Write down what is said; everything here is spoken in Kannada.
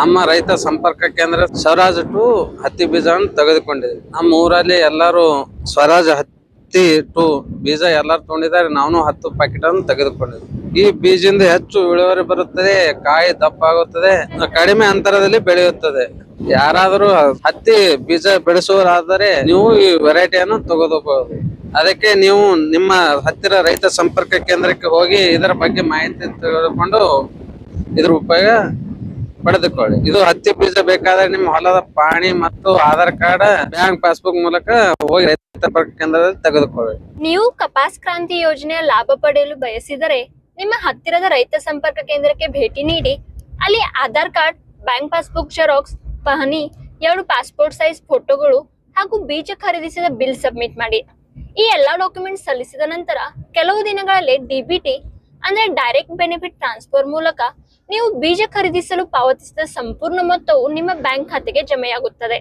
ನಮ್ಮ ರೈತ ಸಂಪರ್ಕ ಕೇಂದ್ರ ಸ್ವರಾಜ್ ಟು ಹತ್ತಿ ಬೀಜವನ್ನು ತೆಗೆದುಕೊಂಡಿದೆ. ನಮ್ಮ ಊರಲ್ಲಿ ಎಲ್ಲರೂ ಸ್ವರಾಜ್ ಹತ್ತಿ ಟು ಬೀಜ ಎಲ್ಲರೂ ತಗೊಂಡಿದ್ದಾರೆ. ನಾವು 10 ಪ್ಯಾಕೆಟ್ ಅನ್ನು ತೆಗೆದುಕೊಂಡಿದ್ವಿ. ಈ ಬೀಜದಿಂದ ಹೆಚ್ಚು ಇಳುವರಿ ಬರುತ್ತದೆ, ಕಾಯಿ ದಪ್ಪ ಆಗುತ್ತದೆ, ಕಡಿಮೆ ಅಂತರದಲ್ಲಿ ಬೆಳೆಯುತ್ತದೆ. ಯಾರಾದರೂ ಹತ್ತಿ ಬೀಜ ಬೆಳೆಸುವರಾದರೆ ನೀವು ಈ ವೆರೈಟಿಯನ್ನು ತೆಗೆದುಕೊಳ್ಳಬಹುದು. ಅದಕ್ಕೆ ನೀವು ನಿಮ್ಮ ಹತ್ತಿರ ರೈತ ಸಂಪರ್ಕ ಕೇಂದ್ರಕ್ಕೆ ಹೋಗಿ ಇದರ ಬಗ್ಗೆ ಮಾಹಿತಿ ತೆಗೆದುಕೊಂಡು ಇದ್ರ ಉಪಯೋಗ ಪಡೆದುಕೊಳ್ಳಿ. ಇದು ಹತ್ತಿ ಬೀಜ ಬೇಕಾದ್ರೆ ನಿಮ್ಮ ಹೊಲದ ಪಾಣಿ ಮತ್ತು ಆಧಾರ್ ಕಾರ್ಡ್, ಬ್ಯಾಂಕ್ ಪಾಸ್ಬುಕ್ ಮೂಲಕ ಹೋಗಿ ರೈತ ಸಂಪರ್ಕ ಕೇಂದ್ರದಲ್ಲಿ ತೆಗೆದುಕೊಳ್ಳಿ. ನೀವು ಕಪಾಸ್ ಕ್ರಾಂತಿ ಯೋಜನೆಯ ಲಾಭ ಪಡೆಯಲು ಬಯಸಿದರೆ ನಿಮ್ಮ ಹತ್ತಿರದ ರೈತ ಸಂಪರ್ಕ ಕೇಂದ್ರಕ್ಕೆ ಭೇಟಿ ನೀಡಿ ಅಲ್ಲಿ Aadhaar card, bank passbook xerox, ಪಹಣಿ, 2 ಪಾಸ್ಪೋರ್ಟ್ ಸೈಜ್ ಫೋಟೋಗಳು ಹಾಗೂ ಬೀಜ ಖರೀದಿಸಿದ ಬಿಲ್ ಸಬ್ಮಿಟ್ ಮಾಡಿ. ಈ ಎಲ್ಲಾ ಡಾಕ್ಯುಮೆಂಟ್ ಸಲ್ಲಿಸಿದ ನಂತರ ಕೆಲವು ದಿನಗಳಲ್ಲಿ ಡಿಬಿಟಿ ಅಂದ್ರೆ ಡೈರೆಕ್ಟ್ ಬೆನಿಫಿಟ್ ಟ್ರಾನ್ಸ್ಫರ್ ಮೂಲಕ ನೀವು ಬೀಜ ಖರೀದಿಸಲು ಪಾವತಿಸಿದ ಸಂಪೂರ್ಣ ಮೊತ್ತವು ನಿಮ್ಮ ಬ್ಯಾಂಕ್ ಖಾತೆಗೆ ಜಮೆಯಾಗುತ್ತದೆ.